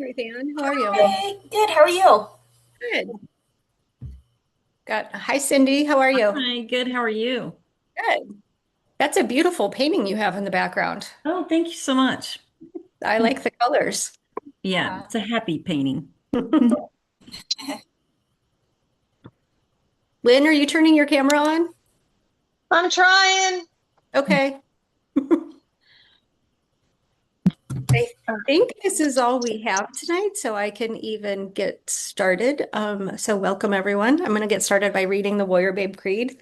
Ruth Ann. How are you? Hey, good. How are you? Good. Got hi, Cindy. How are you? Hi, good. How are you? Good. That's a beautiful painting you have in the background. Oh, thank you so much. I like the colors. Yeah, Yeah. it's a happy painting. Lynn, are you turning your camera on? I'm trying. Okay. I think this is all we have tonight, so I can even get started. So welcome everyone. I'm going to get started by reading the Warrior Babe Creed.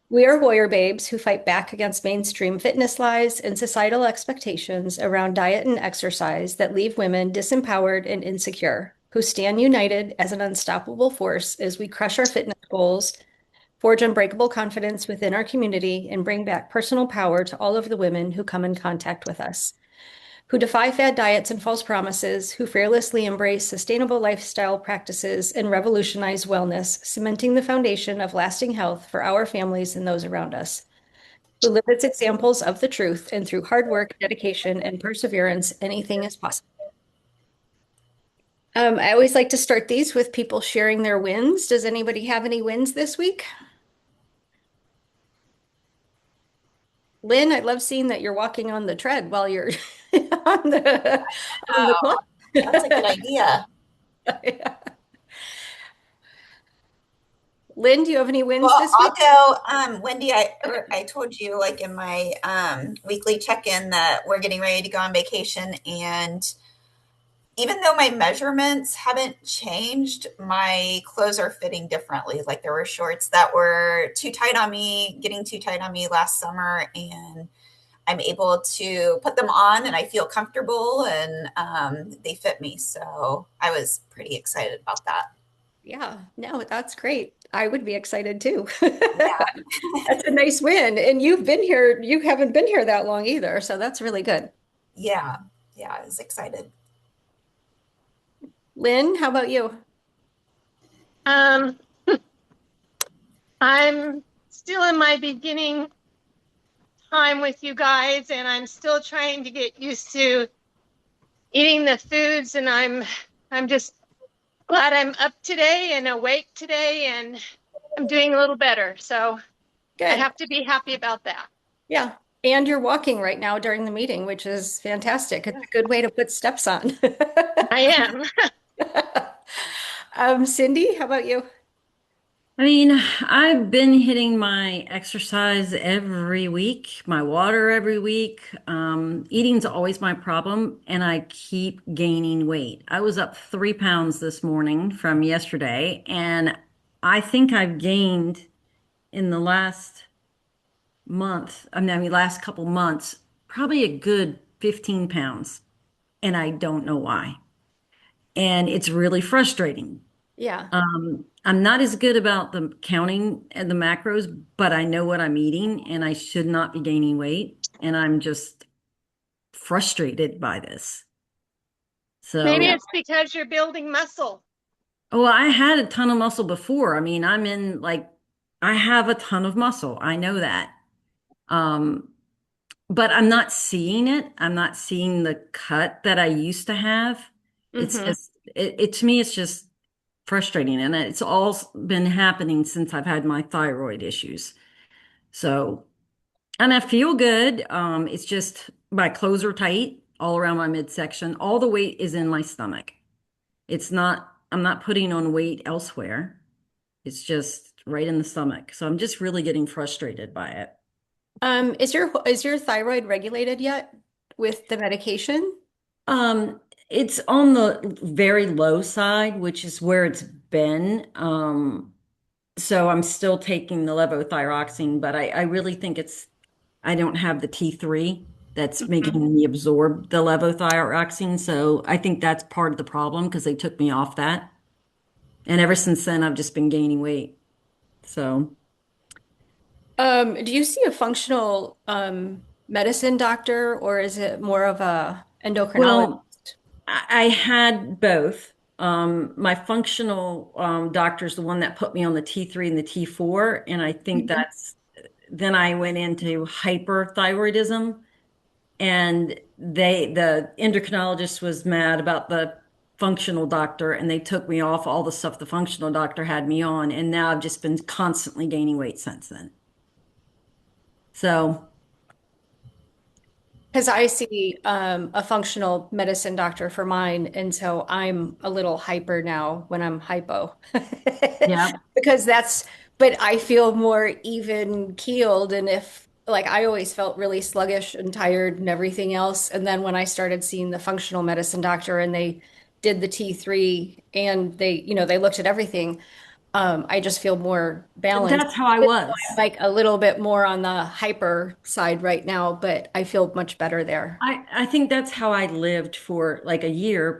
We are warrior babes who fight back against mainstream fitness lies and societal expectations around diet and exercise that leave women disempowered and insecure, who stand united as an unstoppable force as we crush our fitness goals, forge unbreakable confidence within our community, and bring back personal power to all of the women who come in contact with us, who defy fad diets and false promises, who fearlessly embrace sustainable lifestyle practices and revolutionize wellness, cementing the foundation of lasting health for our families and those around us, who live as examples of the truth, and through hard work, dedication, and perseverance, anything is possible. I always like to start these with people sharing their wins. Does anybody have any wins this week? Lynn, I love seeing that you're walking on the tread while you're on the Oh, clock. that's a good idea. Yeah. Lynn, do you have any wins Well, this I'll week? go. Wendy, I told you like in my weekly check-in that we're getting ready to go on vacation, and even though my measurements haven't changed, my clothes are fitting differently. Like there were shorts that were too tight on me, getting too tight on me last summer, and I'm able to put them on and I feel comfortable and they fit me. So I was pretty excited about that. Yeah, no, that's great. I would be excited too. Yeah. That's a nice win. And you've been here, you haven't been here that long either, so that's really good. Yeah. Yeah. I was excited. Lynn, how about you? Um, I'm still in my beginning time with you guys, and I'm still trying to get used to eating the foods, and I'm just glad I'm up today and awake today, and I'm doing a little better. So I Good. have to be happy about that. Yeah. And you're walking right now during the meeting, which is fantastic. It's a good way to put steps on. I am. Cindy, how about you? I mean, I've been hitting my exercise every week, my water every week. Eating's always my problem, and I keep gaining weight. I was up 3 pounds this morning from yesterday, and I think I've gained in the last month, I mean, last couple months, probably a good 15 pounds, and I don't know why. And it's really frustrating. Yeah. I'm not as good about the counting and the macros, but I know what I'm eating and I should not be gaining weight. And I'm just frustrated by this. Maybe Yeah. So, it's because you're building muscle. oh, I had a ton of muscle before. I mean, I have a ton of muscle. I know that. Um, but I'm not seeing it. I'm not seeing the cut that I used to have. It's Hmm. just, to me, it's just frustrating. And it's all been happening since I've had my thyroid issues. So, and I feel good. It's just my clothes are tight all around my midsection. All the weight is in my stomach. I'm not putting on weight elsewhere. It's just right in the stomach. So I'm just really getting frustrated by it. Is your thyroid regulated yet with the medication? It's on the very low side, which is where it's been. So I'm still taking the levothyroxine, but I really think I don't have the T3 that's Mhm. making me absorb the levothyroxine. So I think that's part of the problem because they took me off that. And ever since then, I've just been gaining weight. So, Do you see a functional medicine doctor, or is it more of a endocrinologist? well, I had both. My functional doctor's the one that put me on the T3 and the T4. And I think Mhm. then I went into hyperthyroidism and the endocrinologist was mad about the functional doctor and they took me off all the stuff the functional doctor had me on. And now I've just been constantly gaining weight since then. So, Because I see a functional medicine doctor for mine, and so I'm a little hyper now when I'm hypo. yeah, Because but I feel more even keeled. And if, like, I always felt really sluggish and tired and everything else. And then when I started seeing the functional medicine doctor and they did the T3 and they looked at everything, I just feel more balanced. that's how I was. Like a little bit more on the hyper side right now, but I feel much better there. I think that's how I lived for like a year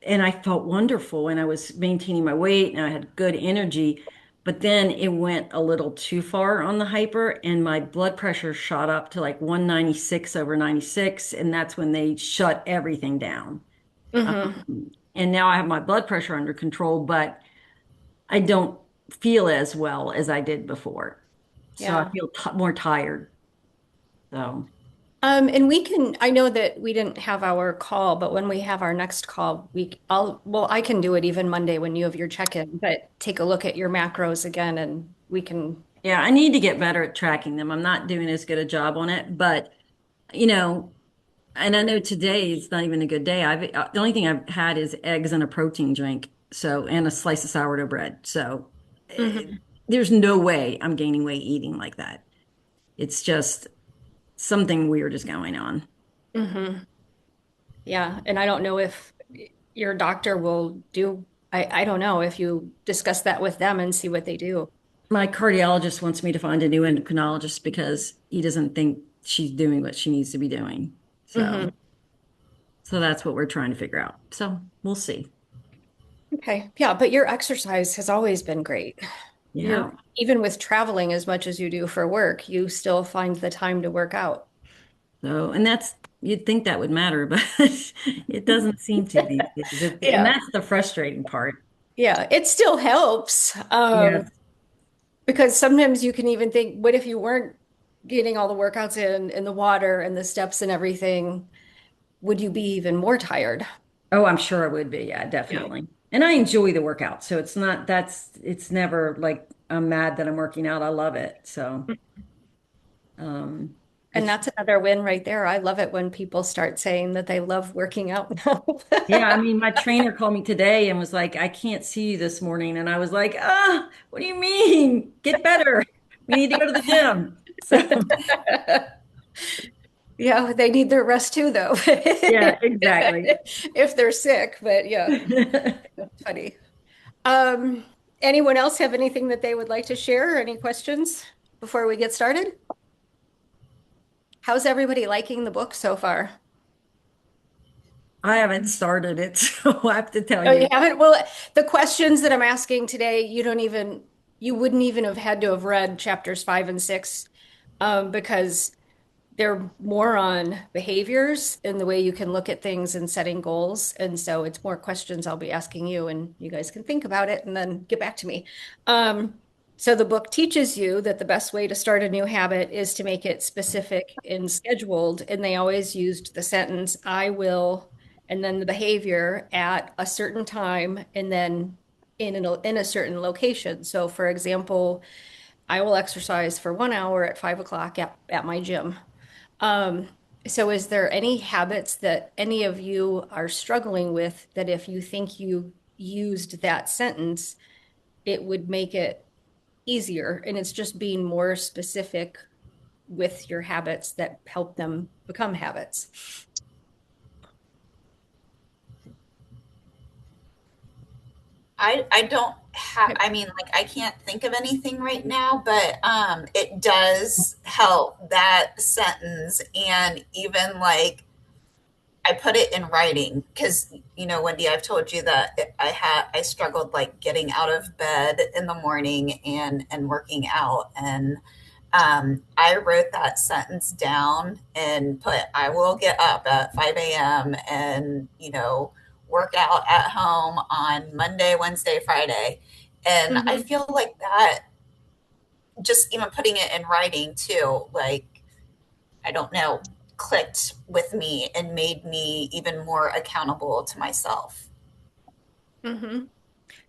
and I felt wonderful and I was maintaining my weight and I had good energy. But then it went a little too far on the hyper and my blood pressure shot up to like 196 over 96. And that's when they shut everything down. Hmm. And now I have my blood pressure under control, but I don't feel as well as I did before. So I Yeah. feel t more tired. So. And I know that we didn't have our call, but when we have our next call, I can do it even Monday when you have your check-in, but take a look at your macros again and we can, Yeah, I need to get better at tracking them. I'm not doing as good a job on it, but you know, and I know today is not even a good day. The only thing I've had is eggs and a protein drink, so and a slice of sourdough bread. So hmm there's no way I'm gaining weight eating like that. It's just something weird is going on. hmm Yeah. And I don't know if your doctor will I don't know if you discuss that with them and see what they do. My cardiologist wants me to find a new endocrinologist because he doesn't think she's doing what she needs to be doing. Hmm. So that's what we're trying to figure out. So we'll see. Okay. Yeah, but your exercise has always been great. Yeah. Even with traveling as much as you do for work, you still find the time to work out. So, and you'd think that would matter, but it doesn't seem to these days. And Yeah. that's the frustrating part. Yeah, it still helps. Yes. Because sometimes you can even think, what if you weren't getting all the workouts in the water and the steps and everything? Would you be even more tired? Oh, I'm sure it would be. Yeah, Yeah. definitely. And I enjoy the workout. So it's never like I'm mad that I'm working out. I love it. So, um, And it's, that's another win right there. I love it when people start saying that they love working out now. yeah, I mean, my trainer called me today and was like, I can't see you this morning. And I was like, what do you mean? Get better. We need to go to the gym. So, Yeah, they need their rest too, though. yeah, exactly. If they're sick, but yeah, funny. Um, Anyone else have anything that they would like to share? Any questions before we get started? How's everybody liking the book so far? I haven't started it, so I have to tell Oh, you you. haven't? Well, the questions that I'm asking today, you wouldn't even have had to have read chapters 5 and 6, because they're more on behaviors and the way you can look at things and setting goals. And so it's more questions I'll be asking you, and you guys can think about it and then get back to me. Um, so the book teaches you that the best way to start a new habit is to make it specific and scheduled. And they always used the sentence, I will, and then the behavior at a certain time, and then in a certain location. So for example, I will exercise for 1 hour at 5 o'clock at my gym. Um, so is there any habits that any of you are struggling with that if you think you used that sentence, it would make it easier? And it's just being more specific with your habits that help them become habits. I don't have, I mean, like, I can't think of anything right now, but it does help that sentence. And even like, I put it in writing because, Wendy, I've told you that I struggled like getting out of bed in the morning and working out. And I wrote that sentence down and put, I will get up at 5 a.m. and, work out at home on Monday, Wednesday, Friday. And I Mhm. feel like that, just even putting it in writing too, like, I don't know, clicked with me and made me even more accountable to myself. Hmm.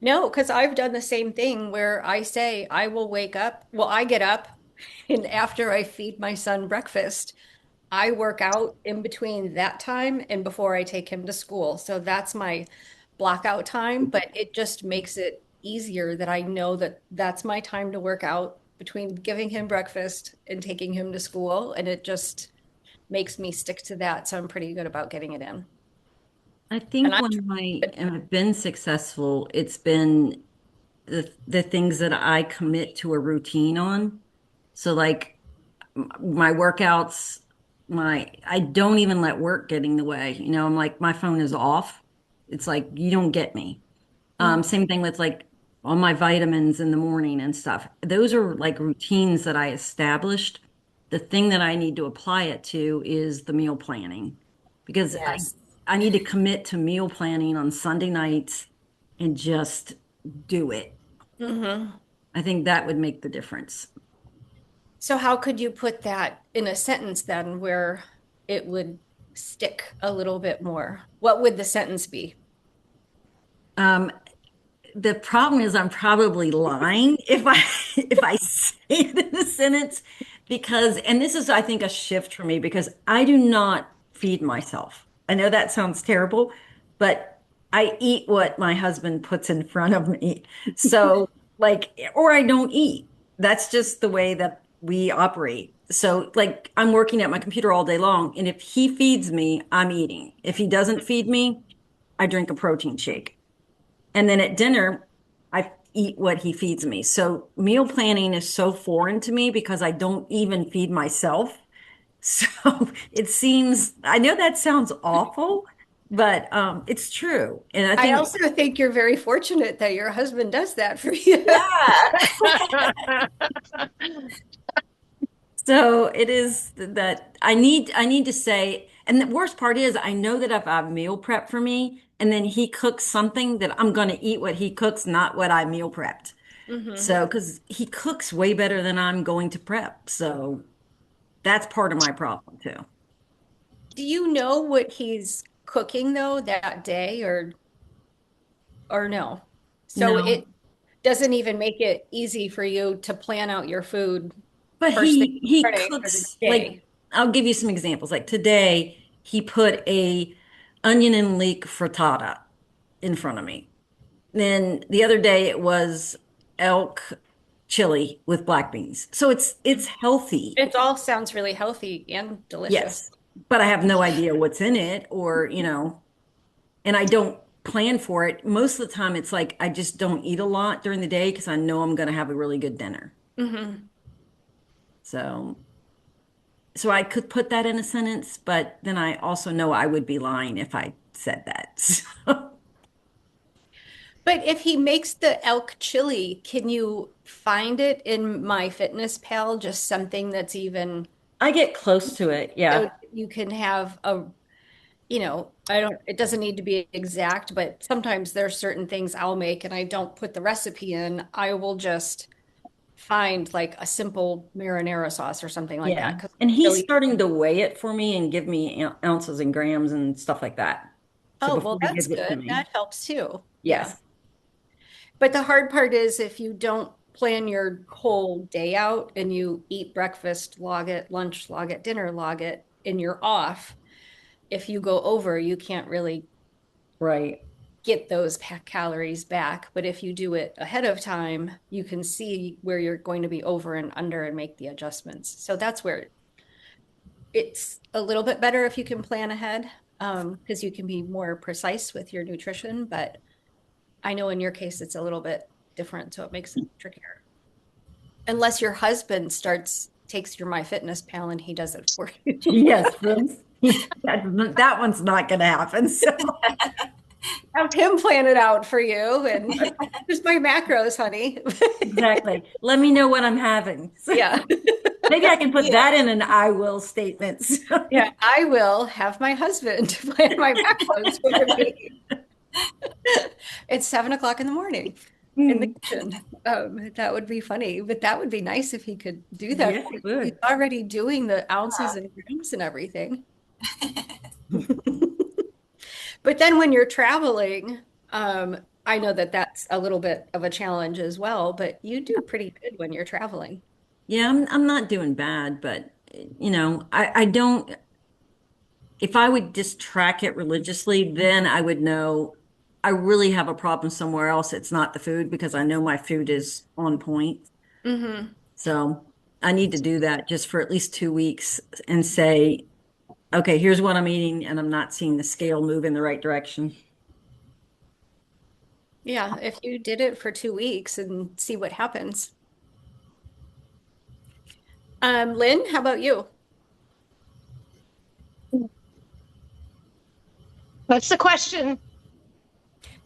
No, because I've done the same thing where I say I will wake up. Well, I get up and after I feed my son breakfast, I work out in between that time and before I take him to school. So that's my blockout time, but it just makes it easier that I know that that's my time to work out between giving him breakfast and taking him to school. And it just makes me stick to that. So I'm pretty good about getting it in. I And think I, when I've been successful, it's been the things that I commit to a routine on. So like my workouts, my I don't even let work get in the way. I'm like my phone is off. It's like you don't get me. Mhm. Same thing with like all my vitamins in the morning and stuff. Those are like routines that I established. The thing that I need to apply it to is the meal planning because Yes. I need to commit to meal planning on Sunday nights and just do it. Mhm. I think that would make the difference. So how could you put that in a sentence then where it would stick a little bit more? What would the sentence be? Um, the problem is I'm probably lying if I if I say it in a sentence because and this is I think a shift for me because I do not feed myself. I know that sounds terrible, but I eat what my husband puts in front of me. So like or I don't eat. That's just the way that we operate. So like I'm working at my computer all day long and if he feeds me, I'm eating. If he doesn't feed me, I drink a protein shake. And then at dinner, I eat what he feeds me. So meal planning is so foreign to me because I don't even feed myself. So it seems, I know that sounds awful, but it's true. And I I think also think you're very fortunate that your husband does that for you. Yeah. so it is that I need to say, and the worst part is I know that if I meal prep for me and then he cooks something that I'm going to eat what he cooks, not what I meal prepped. Hmm. So, because he cooks way better than I'm going to prep. So that's part of my problem too. Do you know what he's cooking though that day or no? So No, it doesn't even make it easy for you to plan out your food but first thing in he the morning for the cooks like day. I'll give you some examples. Like today, he put a onion and leek frittata in front of me. Then the other day it was elk chili with black beans. So it's healthy. It all sounds really healthy and delicious. Yes. But I have no idea what's in it or, and I don't plan for it. Most of the time, it's like I just don't eat a lot during the day because I know I'm going to have a really good dinner. Hmm. So, so I could put that in a sentence, but then I also know I would be lying if I said that. So, But if he makes the elk chili, can you find it in My Fitness Pal? Just something that's even I get close to it. so Yeah. you can have I don't, it doesn't need to be exact, but sometimes there's certain things I'll make and I don't put the recipe in. I will just find like a simple marinara sauce or something like that Yeah. because And he's really, starting to weigh it for me and give me ounces and grams and stuff like that. So oh, well, before he that's gives it to good. me. That helps too. Yeah. Yes. But the hard part is if you don't plan your whole day out and you eat breakfast, log it, lunch, log it, dinner, log it, and you're off, if you go over, you can't really Right. get those calories back. But if you do it ahead of time, you can see where you're going to be over and under and make the adjustments. So that's where it's a little bit better if you can plan ahead, because you can be more precise with your nutrition. But I know in your case, it's a little bit different, so it makes it trickier. Unless your husband takes your MyFitnessPal and he does it for you. Yes. That one's not going to happen. So. Have him plan it out for you and just my macros, honey. Exactly. Let me know what I'm having. Yeah. Maybe I can put Yeah. that in an I will statement. Yeah, I will have my husband plan my macros for me. It's 7 o'clock in the morning in the Hmm. kitchen. That would be funny, but that would be nice if he could do that Yes, for you. it He's would. already doing the ounces and grams and everything. But then when you're traveling, I know that that's a little bit of a challenge as well, but you do pretty good when you're traveling. Yeah, I'm not doing bad, but I don't, if I would just track it religiously, then I would know I really have a problem somewhere else. It's not the food because I know my food is on point. Hmm. So I need to do that just for at least 2 weeks and say, okay, here's what I'm eating, and I'm not seeing the scale move in the right direction. Yeah, if you did it for 2 weeks and see what happens. Lynn, how about you? What's the question?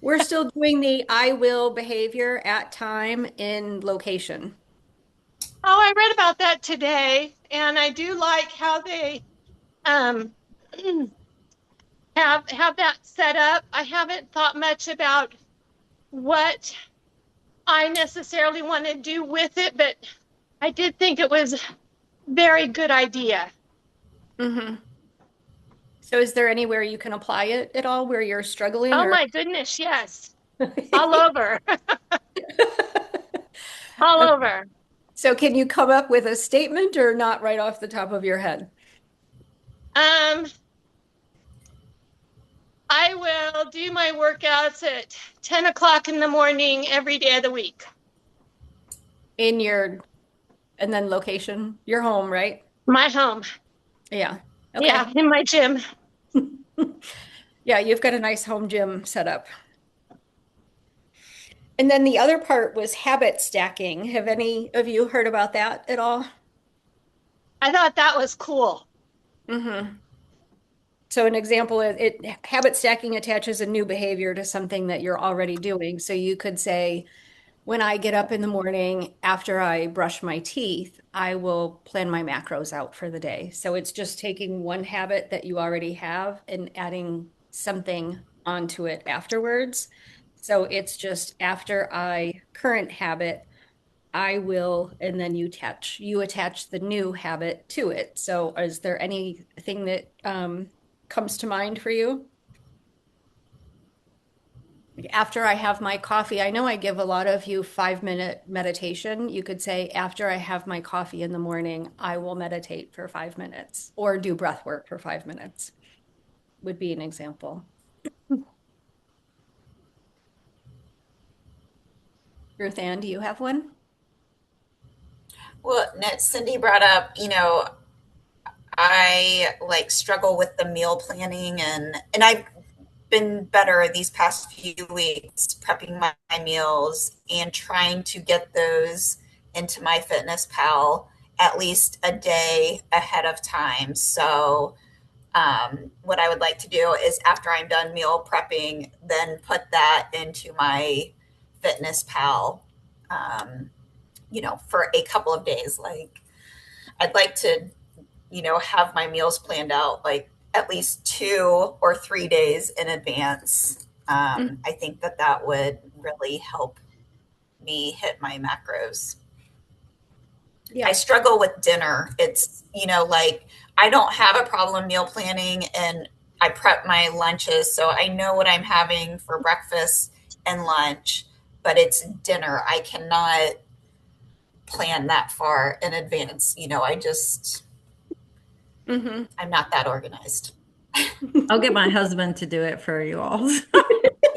We're still doing the I will behavior at time in location. Oh, I read about that today, and I do like how they um, have that set up. I haven't thought much about what I necessarily want to do with it, but I did think it was a very good idea. Hmm. So is there anywhere you can apply it at all where you're struggling Oh or? my goodness, yes, all over, all over. So can you come up with a statement or not right off the top of your head? Um, I will do my workouts at 10 o'clock in the morning every day of the week. In your, and then location, your home, right? My home. Yeah. Okay. Yeah, in my gym. Yeah, you've got a nice home gym set up. And then the other part was habit stacking. Have any of you heard about that at all? I thought that was cool. Hmm. So an example is habit stacking attaches a new behavior to something that you're already doing. So you could say, when I get up in the morning after I brush my teeth, I will plan my macros out for the day. So it's just taking one habit that you already have and adding something onto it afterwards. So it's just after I current habit, I will, and then you attach the new habit to it. So is there anything that comes to mind for you? Like, after I have my coffee, I know I give a lot of you 5 minute meditation. You could say, after I have my coffee in the morning, I will meditate for 5 minutes or do breath work for 5 minutes, would be an example. Ruth Ann, do you have one? Well, Cindy brought up, I like struggle with the meal planning and I've been better these past few weeks prepping my meals and trying to get those into my Fitness Pal at least a day ahead of time. So, what I would like to do is after I'm done meal prepping, then put that into my Fitness Pal, for a couple of days. Like, I'd like to have my meals planned out like at least 2 or 3 days in advance. Mm. I think that that would really help me hit my macros. I Yeah. struggle with dinner. It's, like I don't have a problem meal planning and I prep my lunches. So I know what I'm having for breakfast and lunch, but it's dinner. I cannot plan that far in advance. Hmm. I'm not that organized. I'll get my husband to do it for you all.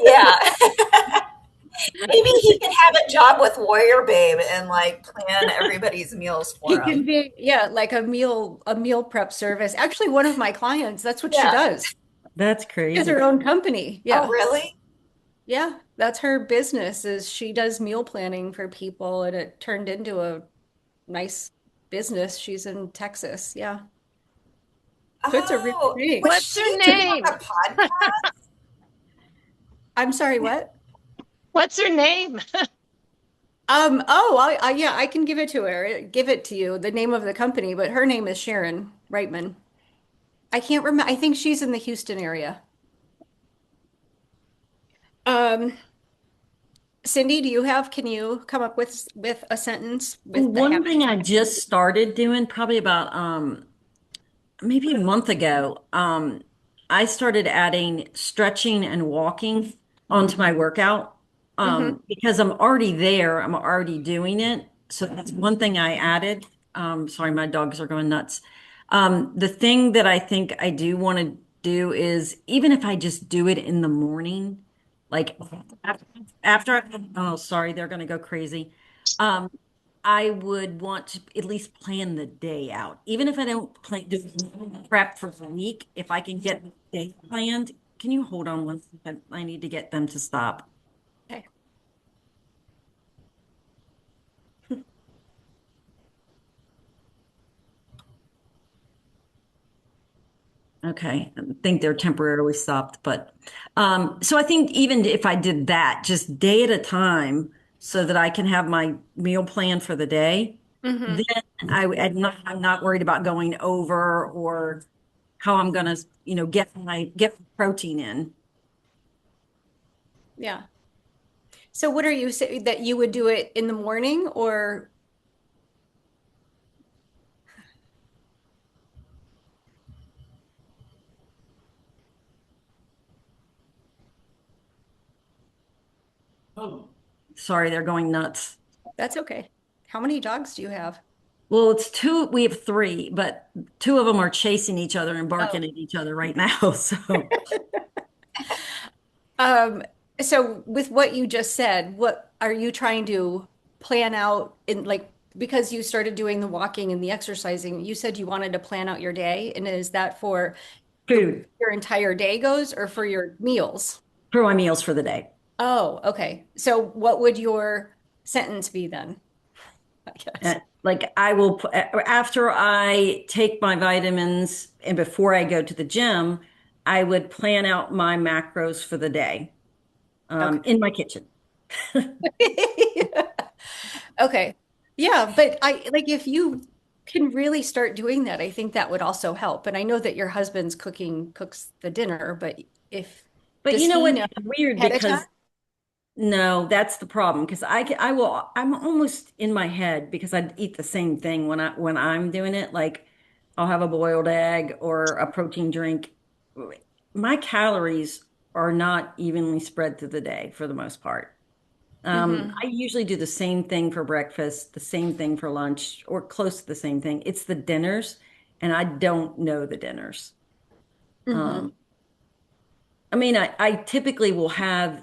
Yeah. Maybe he can have a job with Warrior Babe and like plan everybody's meals He for can him. be, yeah, like a meal prep service. Actually, one of my clients, that's what she Yeah. does. That's She has crazy. her own company. Oh, Yeah. really? Yeah, that's her business is she does meal planning for people and it turned into a nice business. She's in Texas. Yeah. So it's a real Oh, was thing. What's her she just name? on a podcast? I'm sorry, what? What's her name? Yeah, I can give it to her. Give it to you, the name of the company, but her name is Sharon Reitman. I can't remember. I think she's in the Houston area. Um, Cindy, can you come up with a sentence with the One thing habits? I just started doing probably about maybe a month ago, I started adding stretching and walking onto my workout. Hmm. Because I'm already there, I'm already doing it. So that's one thing I added. Sorry, my dogs are going nuts. The thing that I think I do want to do is even if I just do it in the morning, like oh, sorry, they're going to go crazy. Um, I would want to at least plan the day out. Even if I don't do prep for the week, if I can get the day planned. Can you hold on one second? I need to get them to stop. Okay. Okay, I think they're temporarily stopped, but so I think even if I did that, just day at a time, so that I can have my meal plan for the day, Hmm. then I'm not worried about going over or how I'm gonna, get protein in. Yeah. So what are you saying that you would do it in the morning or Oh. Sorry, they're going nuts. that's okay. How many dogs do you have? Well, it's two, we have three, but two of them are chasing each other and Oh. barking at each other right now. So Um, so with what you just said, what are you trying to plan out in like because you started doing the walking and the exercising, you said you wanted to plan out your day, and is that for the food your entire day goes or for your meals? for my meals for the day. Oh, okay. So what would your sentence be then? I guess. Like I will, after I take my vitamins and before I go to the gym, I would plan out my macros for the day, Okay. in my kitchen. Okay. Yeah, but I like if you can really start doing that, I think that would also help. And I know that your husband's cooks the dinner, but if But does you know he what? know It's weird ahead of time? because no, that's the problem. Because I will, I'm almost in my head because I eat the same thing when I'm doing it. Like I'll have a boiled egg or a protein drink. My calories are not evenly spread through the day for the most part. Hmm. I usually do the same thing for breakfast, the same thing for lunch, or close to the same thing. It's the dinners, and I don't know the dinners. Hmm. Um, I mean, I typically will have,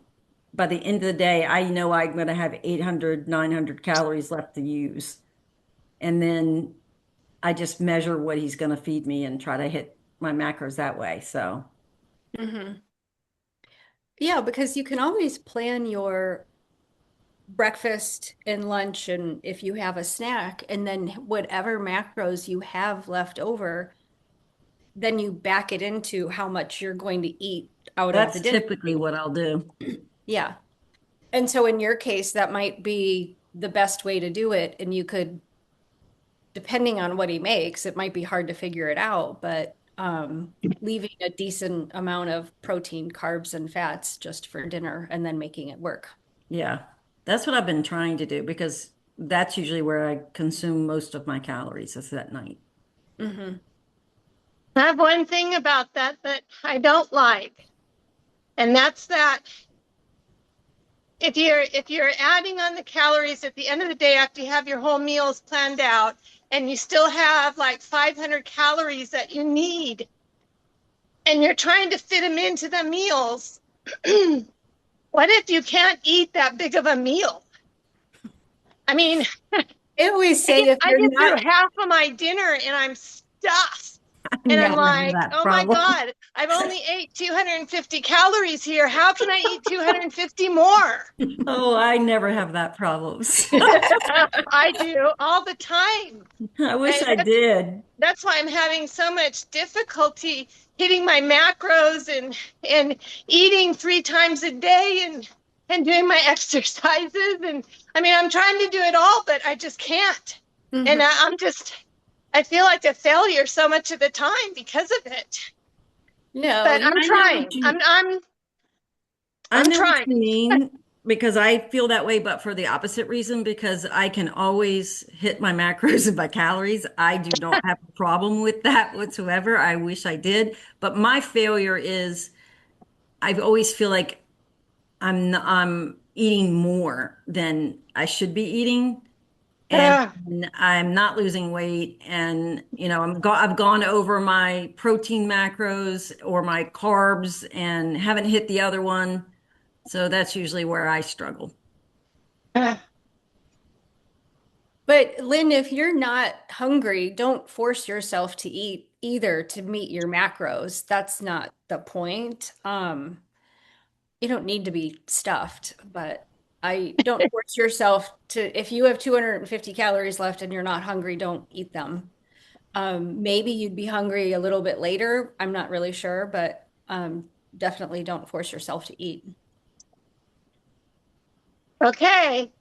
by the end of the day, I know I'm going to have 800, 900 calories left to use. And then I just measure what he's going to feed me and try to hit my macros that way. So Hmm. Yeah, because you can always plan your breakfast and lunch and if you have a snack, and then whatever macros you have left over, then you back it into how much you're going to eat out of the that's dinner. typically what I'll do. Yeah. And so in your case, that might be the best way to do it. And you could, depending on what he makes, it might be hard to figure it out, but leaving a decent amount of protein, carbs, and fats just for dinner and then making it work. Yeah, that's what I've been trying to do because that's usually where I consume most of my calories is at night. Hmm. I have one thing about that that I don't like, and that's that if you're adding on the calories at the end of the day after you have your whole meals planned out and you still have like 500 calories that you need and you're trying to fit them into the meals, what if you can't eat that big of a meal? I mean, I always I say get if I you're get through not, half of my dinner and I'm stuffed. I And I'm never have like, that oh my problem. God, I've only ate 250 calories here. How can I eat 250 more? Oh, I never have that problems. I do all the time. I wish And I did. that's why I'm having so much difficulty hitting my macros and eating 3 times a day and doing my exercises. And I mean, I'm trying to do it all, but I just can't. And Mhm. I feel like a failure so much of the time because of it. No, But you, I'm I know trying. what you I I'm know what trying. you mean because I feel that way, but for the opposite reason, because I can always hit my macros and my calories. I do not have a problem with that whatsoever. I wish I did, but my failure is I always feel like I'm eating more than I should be eating. And Ugh. I'm not losing weight. And, I've gone over my protein macros or my carbs and haven't hit the other one. So that's usually where I struggle. Ugh. But Lynn, if you're not hungry, don't force yourself to eat either to meet your macros. That's not the point. You don't need to be stuffed, but I don't force yourself to, if you have 250 calories left and you're not hungry, don't eat them. Maybe you'd be hungry a little bit later. I'm not really sure, but definitely don't force yourself to eat. Okay.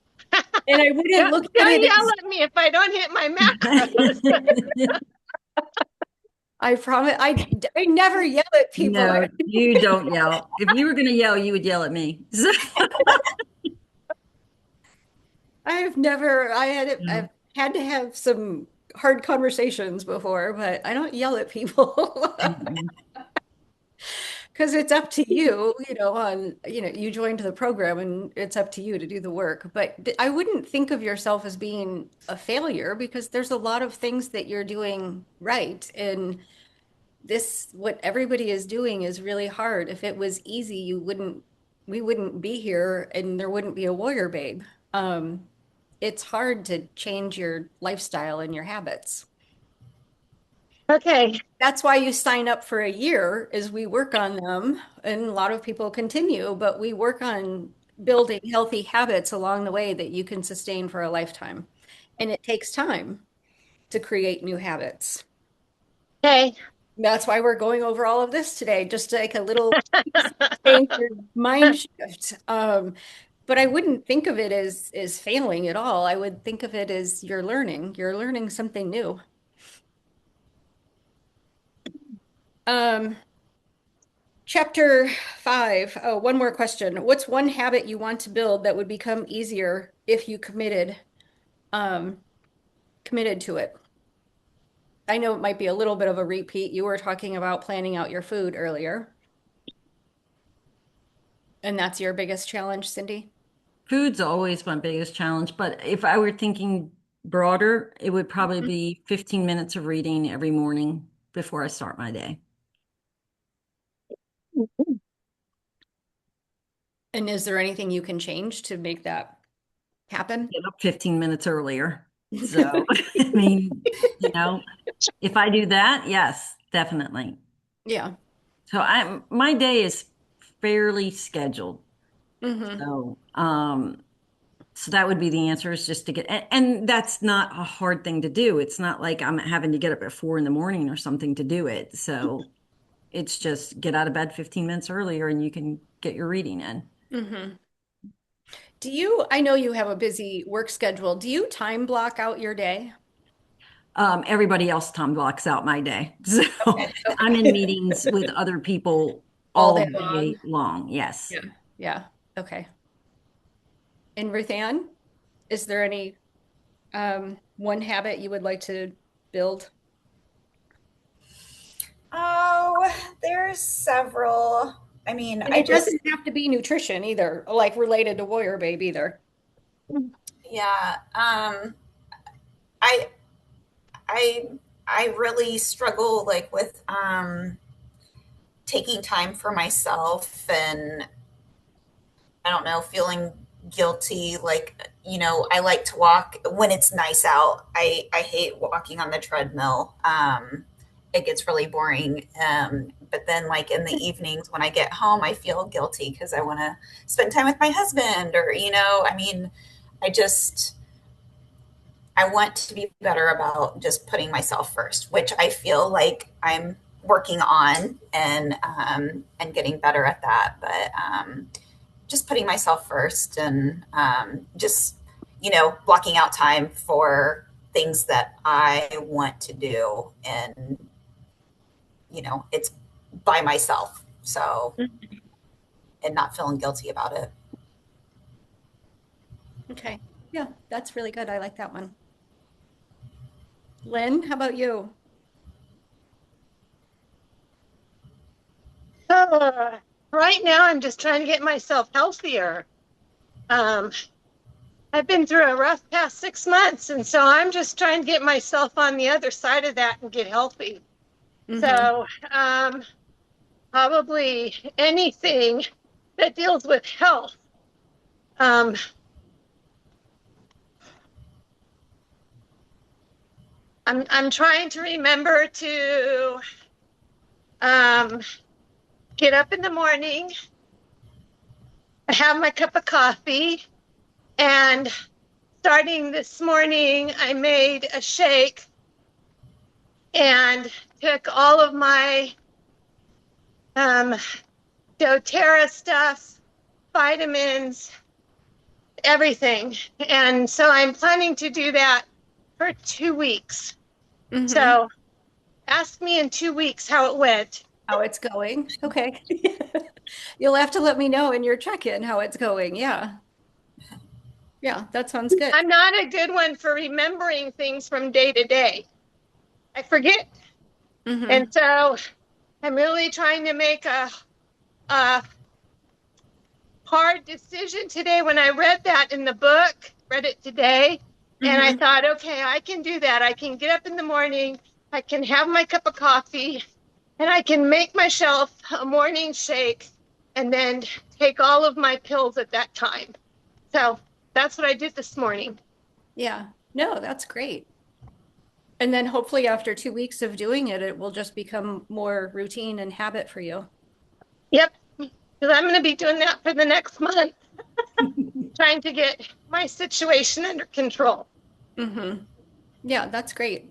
And I wouldn't look at Don't it yell as, at me if I don't hit my macros. I promise, I never yell at people. No, you don't yell. If you were going to yell, you would yell at me. I've never, I've had to have some hard conversations before, but I don't yell at people. Mm-mm. Because it's up to you, you joined the program and it's up to you to do the work. But I wouldn't think of yourself as being a failure because there's a lot of things that you're doing right. And what everybody is doing is really hard. If it was easy, we wouldn't be here and there wouldn't be a warrior babe. It's hard to change your lifestyle and your habits. Okay. That's why you sign up for a year is we work on them and a lot of people continue, but we work on building healthy habits along the way that you can sustain for a lifetime. And it takes time to create new habits. Okay. That's why we're going over all of this today, just like a little change your mind shift. But I wouldn't think of it as failing at all. I would think of it as you're learning. You're learning something new. Um, Chapter 5. Oh, one more question. What's one habit you want to build that would become easier if you um, committed to it? I know it might be a little bit of a repeat. You were talking about planning out your food earlier, and that's your biggest challenge, Cindy? Food's always my biggest challenge, but if I were thinking broader, it would probably be 15 minutes of reading every morning before I start my day. And is there anything you can change to make that happen? Get up 15 minutes earlier. So, I mean, if I do that, yes, definitely. Yeah. So my day is fairly scheduled. Hmm. So, so that would be the answer is just to get, and that's not a hard thing to do. It's not like I'm having to get up at 4 in the morning or something to do it. So it's just get out of bed 15 minutes earlier and you can get your reading in. Hmm. I know you have a busy work schedule. Do you time block out your day? Everybody else time blocks out my day. So I'm in Okay. meetings with other people All all day day long? long. Yes. Yeah. Yeah. Okay. And Ruth Ann, is there any one habit you would like to build? Oh, there's several. I mean, And it doesn't have to be nutrition either, like related to Warrior Babe either. yeah, I, I, I really struggle like with taking time for myself and I don't know, feeling guilty. Like, I like to walk when it's nice out. I hate walking on the treadmill. It gets really boring. But then, like in the evenings when I get home, I feel guilty because I want to spend time with my husband, or, I mean, I just, I want to be better about just putting myself first, which I feel like I'm working on and getting better at that. But just putting myself first and just blocking out time for things that I want to do, and it's by myself, so and not feeling guilty about it. Okay. Yeah, that's really good. I like that one. Lynn, how about you? Right now, I'm just trying to get myself healthier. I've been through a rough past 6 months, and so I'm just trying to get myself on the other side of that and get healthy. So probably anything that deals with health. I'm trying to remember to get up in the morning, have my cup of coffee, and starting this morning, I made a shake and took all of my doTERRA stuff, vitamins, everything. And so I'm planning to do that for 2 weeks. So ask me in 2 weeks how it went. How it's going. Okay. You'll have to let me know in your check-in how it's going. Yeah. Yeah, that sounds good. I'm not a good one for remembering things from day to day. I forget. And so I'm really trying to make a hard decision today. When I read that in the book, read it today, and I thought, okay, I can do that. I can get up in the morning, I can have my cup of coffee, and I can make myself a morning shake and then take all of my pills at that time. So that's what I did this morning. Yeah. No, that's great. And then hopefully after 2 weeks of doing it, it will just become more routine and habit for you. Yep. Because I'm going to be doing that for the next month, trying to get my situation under control. Yeah, that's great.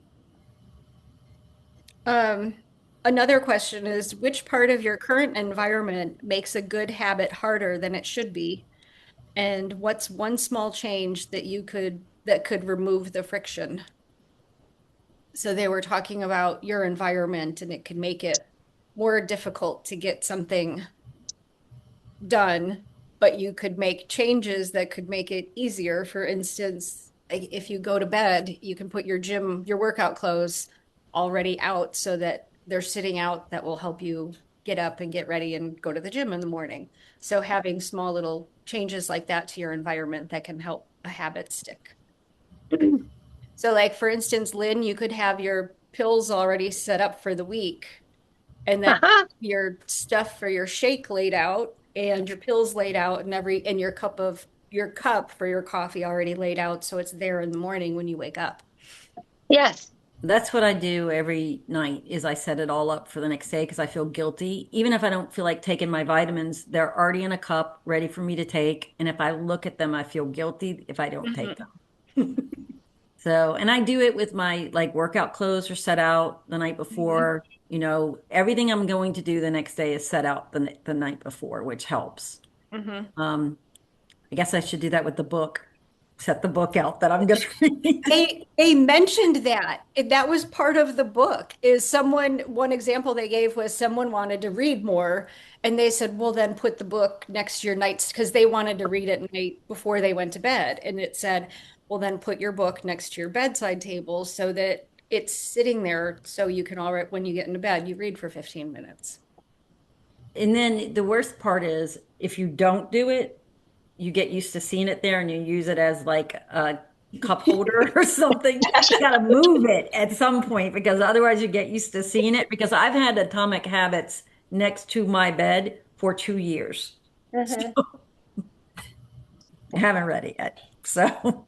Another question is, which part of your current environment makes a good habit harder than it should be? And what's one small change that could remove the friction? So they were talking about your environment and it could make it more difficult to get something done, but you could make changes that could make it easier. For instance, if you go to bed, you can put your workout clothes already out so that they're sitting out. That will help you get up and get ready and go to the gym in the morning. So having small little changes like that to your environment that can help a habit stick. So like for instance, Lynn, you could have your pills already set up for the week and then your stuff for your shake laid out and your pills laid out and your cup for your coffee already laid out so it's there in the morning when you wake up. Yes. That's what I do every night is I set it all up for the next day because I feel guilty. Even if I don't feel like taking my vitamins, they're already in a cup ready for me to take. And if I look at them, I feel guilty if I don't take them. So, and I do it with my like workout clothes are set out the night before. You know, everything I'm going to do the next day is set out the night before, which helps. I guess I should do that with the book. Set the book out that I'm going to read. They mentioned that. That was part of the book. One example they gave was someone wanted to read more, and they said, well, then put the book next to your nights because they wanted to read it night before they went to bed. And it said, well, then put your book next to your bedside table so that it's sitting there so you can already, when you get into bed, you read for 15 minutes. And then the worst part is if you don't do it, you get used to seeing it there and you use it as like a cup holder or something. You got to move it at some point because otherwise you get used to seeing it. Because I've had Atomic Habits next to my bed for 2 years. So, I haven't read it yet. So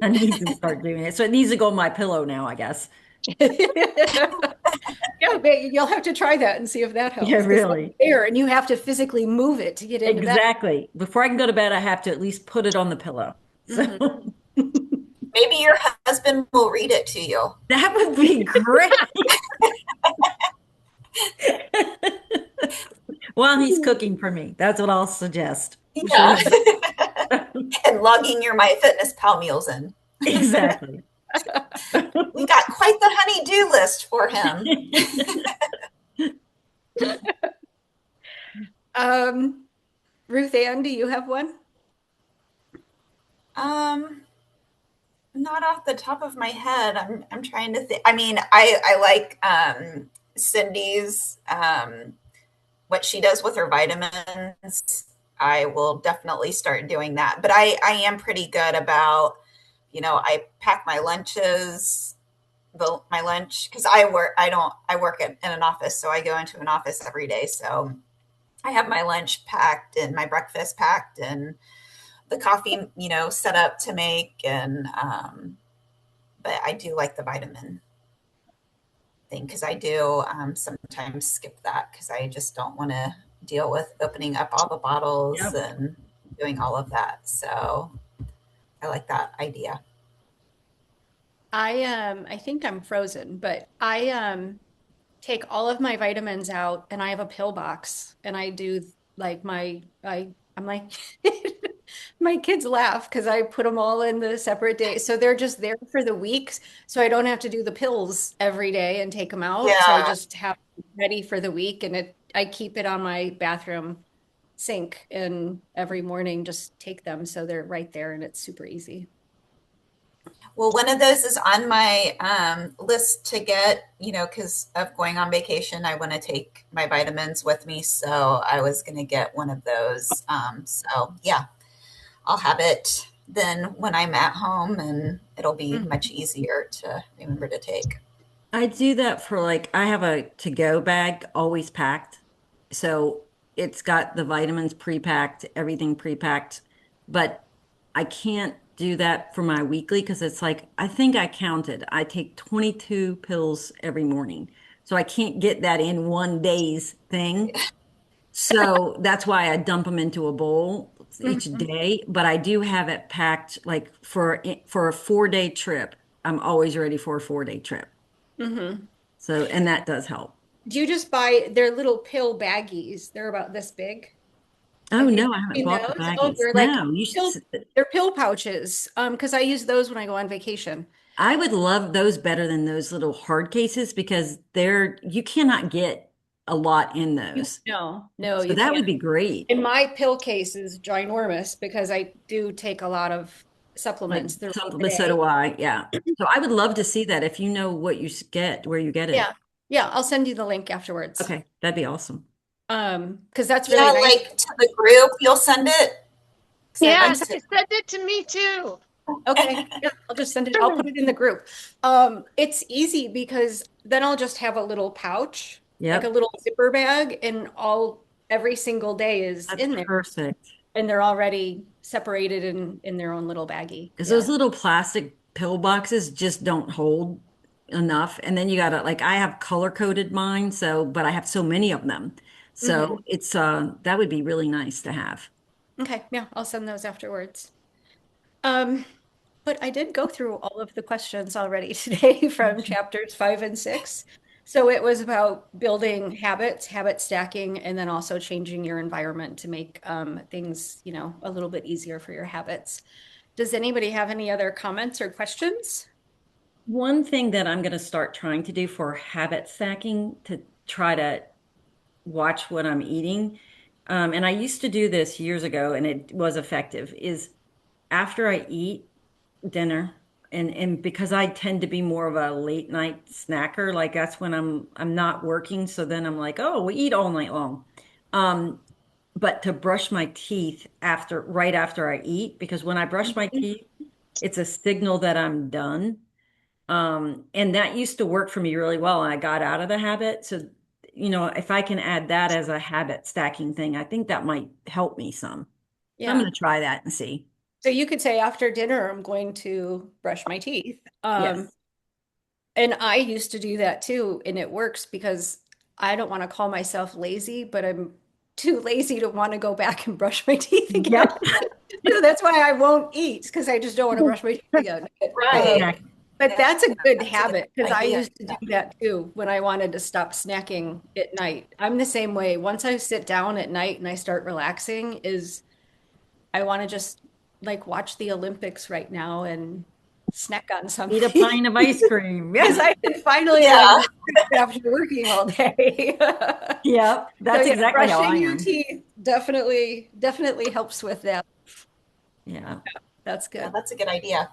I need to start doing it. So it needs to go on my pillow now, I guess. Yeah, you'll have to try that and see if that helps. Yeah, really. There, and you have to physically move it to get into bed. Exactly. Before I can go to bed, I have to at least put it on the pillow. So Maybe your husband will read it to you. that would be great. While he's cooking for me, that's what I'll suggest. Yeah. And logging your MyFitnessPal meals in. Exactly. We got quite the honey-do list for him. Ruth Ann, do you have one? Not off the top of my head. I'm trying to think. I mean, I like Cindy's what she does with her vitamins. I will definitely start doing that. But I am pretty good about, I pack my lunches, my lunch, because I work in an office, so I go into an office every day. So I have my lunch packed and my breakfast packed and the coffee, set up to make. And, but I do like the vitamin thing because I do sometimes skip that because I just don't want to deal with opening up all the bottles Yep. and doing all of that. So I like that idea. I think I'm frozen, but I take all of my vitamins out and I have a pill box and I do like I'm like my kids laugh because I put them all in the separate day. So they're just there for the weeks. So I don't have to do the pills every day and take them out. So I Yeah. just have it ready for the week and I keep it on my bathroom sink and every morning just take them. So they're right there and it's super easy. Well, one of those is on my list to get, because of going on vacation, I want to take my vitamins with me. So I was going to get one of those. So yeah, I'll have it then when I'm at home and it'll be Mhm. much easier to remember to take. I do that for like, I have a to-go bag always packed. So it's got the vitamins pre-packed, everything pre-packed, but I can't do that for my weekly because it's like, I think I counted. I take 22 pills every morning. So I can't get that in one day's thing. So that's why I dump them into a bowl each Mhm. day. But I do have it packed like for a 4 day trip. I'm always ready for a 4 day trip. Mhm. So, and that does help. Do you just buy their little pill baggies? They're about this big. Oh Have you no, I haven't seen bought the those? Oh, baggies. they're like No, you should. pill, they're pill pouches. Because I use those when I go on vacation. I would love those better than those little hard cases because you cannot get a lot in those. No, So you that can't. would be great. And my pill case is ginormous because I do take a lot of Like supplements throughout some, the but so day. do I. Yeah. So I would love to see that if you know what get, where you get Yeah. it. Yeah, I'll send you the link afterwards. Okay, that'd be awesome. Because that's really Yeah, nice. like to the group, you'll send it. Because I'd like Yes, to. send it to me too. Okay. Yeah, I'll just send it. I'll put it in the group. It's easy because then I'll just have a little pouch, like a Yep, little zipper bag, and all every single day is that's in there. perfect. And they're already separated in their own little baggie. Because those Yeah. little plastic pill boxes just don't hold enough. And then you gotta like I have color coded mine, so but I have so many of them. So Hmm. it's that would be really nice to have. Okay. Yeah, I'll send those afterwards. Um, but I did go through all of the questions already today from chapters 5 and 6. So it was about building habits, habit stacking, and then also changing your environment to make things, a little bit easier for your habits. Does anybody have any other comments or questions? One thing that I'm going to start trying to do for habit stacking to try to watch what I'm eating, and I used to do this years ago and it was effective, is after I eat dinner, and because I tend to be more of a late night snacker, like that's when I'm not working, so then I'm like, oh, we eat all night long. Um, but to brush my teeth right after I eat, because when I brush my teeth, it's a signal that I'm done. And that used to work for me really well, and I got out of the habit. So, if I can add that as a habit stacking thing, I think that might help me some. So I'm Yeah. going to try that and see. So you could say after dinner, I'm going to brush my teeth. Yes. And I used to do that too, and it works because I don't want to call myself lazy, but I'm too lazy to want to go back and brush my teeth again. Yep. So that's why I won't eat because I just don't want to brush my teeth again. Right. Exactly. But Yeah, that's a good that's a good habit because I idea. used to do that too when I wanted to stop snacking at night. I'm the same way. Once I sit down at night and I start relaxing, is I want to just like watch the Olympics right now and snack on Eat a something pint of ice cream. because Yeah. I can finally have Yeah. a after working all day. Yep. So That's yeah, exactly how I brushing your am. teeth definitely helps with that. Yeah. That's Yeah, good. that's a good idea.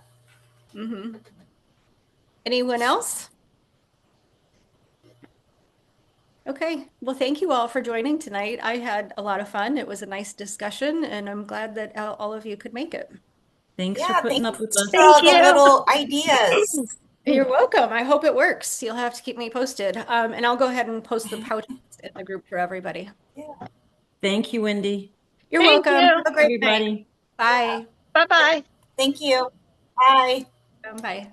Hmm. Anyone else? Okay, well, thank you all for joining tonight. I had a lot of fun. It was a nice discussion, and I'm glad that all of you could make it. Thanks for Yeah, putting up with thanks for us. Thank all the you. little ideas. You're welcome. I hope it works. You'll have to keep me posted. And I'll go ahead and post the pouches in the group for everybody. Yeah. Thank you, Wendy. You're Thank welcome. you. Have a great night. Everybody. Bye. Bye-bye. Thank you. Bye. Bye.